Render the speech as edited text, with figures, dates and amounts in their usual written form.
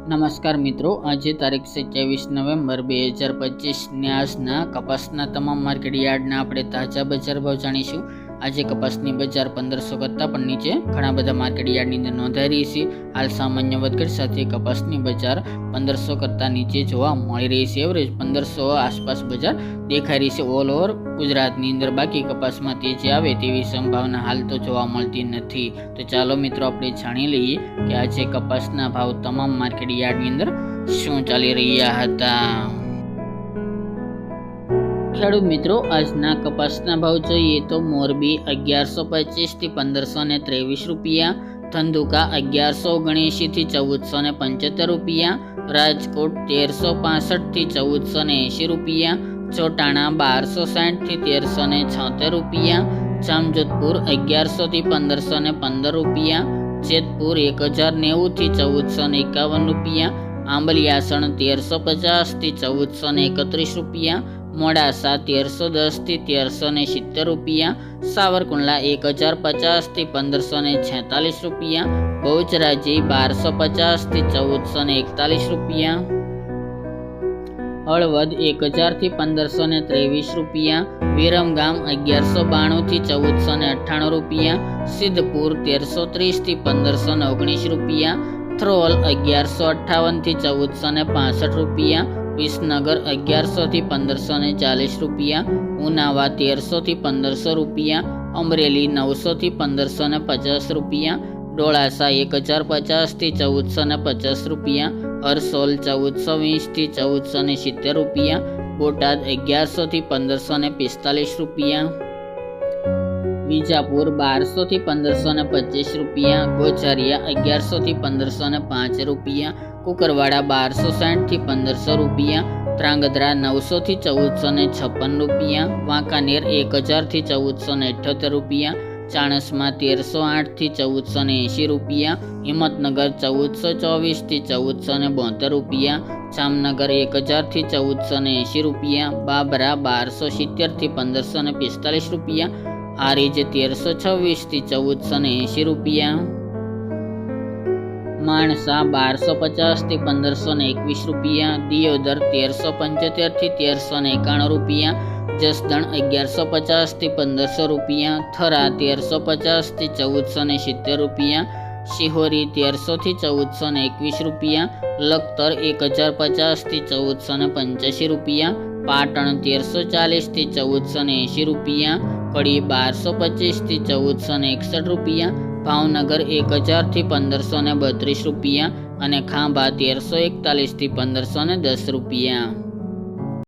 નમસ્કાર મિત્રો, આજે તારીખ 27 નવેમ્બર 2025 ને આજના કપાસના તમામ માર્કેટ યાર્ડના આપણે તાજા બજાર ભાવ જાણીશું। આજે કપાસની બજાર 1500 કરતાં પણ નીચે ઘણા બધા માર્કેટ યાર્ડની અંદર નોંધાઈ રહી છે। હાલ સામાન્ય વધઘટ સાથે કપાસની બજાર 1500 કરતાં નીચે જોવા મળી રહી છે। એવરેજ 1500 આસપાસ બજાર દેખાઈ રહી છે ઓલ ઓવર ગુજરાતની અંદર। બાકી કપાસમાં તેજી આવે તેવી સંભાવના હાલ તો જોવા મળતી નથી। તો ચાલો મિત્રો આપણે જાણી લઈએ કે આજે કપાસના ભાવ તમામ માર્કેટ યાર્ડની અંદર શું ચાલી રહ્યા હતા। ખેડૂત મિત્રો, આજના કપાસના ભાવ જોઈએ તો મોરબી 1125 થી 1523 રૂપિયા, ધંધુકા 1179 થી 1475 રૂપિયા, રાજકોટ 1365 થી 1480 રૂપિયા, ચોટાણા 1260 થી 1376 રૂપિયા, જામજોધપુર 1100 થી 1515 રૂપિયા, જેતપુર 1090 થી 1451 રૂપિયા, આંબલિયાસણ 1350 થી 1431 રૂપિયા, મોડાસા 1310 થી 1370 રૂપિયા, સાવરકુંડલા 1050 થી 1546 રૂપિયા, બહુચરાજી 1250 થી 1441 રૂપિયા, હળવદ 1000 થી 1523 રૂપિયા, વિરમગામ 1192 થી 1498 રૂપિયા, સિદ્ધપુર 1330 થી 1519 રૂપિયા, થ્રોલ 1158 થી 1465 રૂપિયા, વિસનગર 1100 થી 1540 રૂપિયા, ઉનાવા 1300 થી 1500 રૂપિયા, અમરેલી 900 થી 1550 રૂપિયા, ડોળાસા 1050 થી 1450 રૂપિયા, હરસોલ 1420 થી 1470 રૂપિયા, બોટાદ 1100 થી 1545 રૂપિયા, વિજાપુર 1200 થી 1525 રૂપિયા, ગોઝારિયા 1100 થી 1505 રૂપિયા, કુકરવાડા 1260 થી 1500 રૂપિયા, ત્રાંગધ્રા 900 થી 1456 રૂપિયા, વાંકાનેર 1000 થી 1478 રૂપિયા, ચાણસ્મા 1308 થી 1480 રૂપિયા, હિંમતનગર 1424 થી 1472 રૂપિયા, જામનગર 1000 થી 1480 રૂપિયા, બાબરા 1270 થી 1545 રૂપિયા, હારીજ 1326 થી 1480 રૂપિયા, માણસા 1250 થી 1521 રૂપિયા, દિયોદર 1375 થી 1391 રૂપિયા, જસદણ 1150 થી 1500 રૂપિયા, થરા 1350 થી 1470 રૂપિયા, શિહોરી 1300 થી 1421 રૂપિયા, લખતર 1050 થી 1485 રૂપિયા, પાટણ 1340 થી 1480 રૂપિયા, કડી 1225 થી 1461 રૂપિયા, ભાવનગર 1000 થી 1532 રૂપિયા અને ખાંભા 1341 થી 1510 રૂપિયા।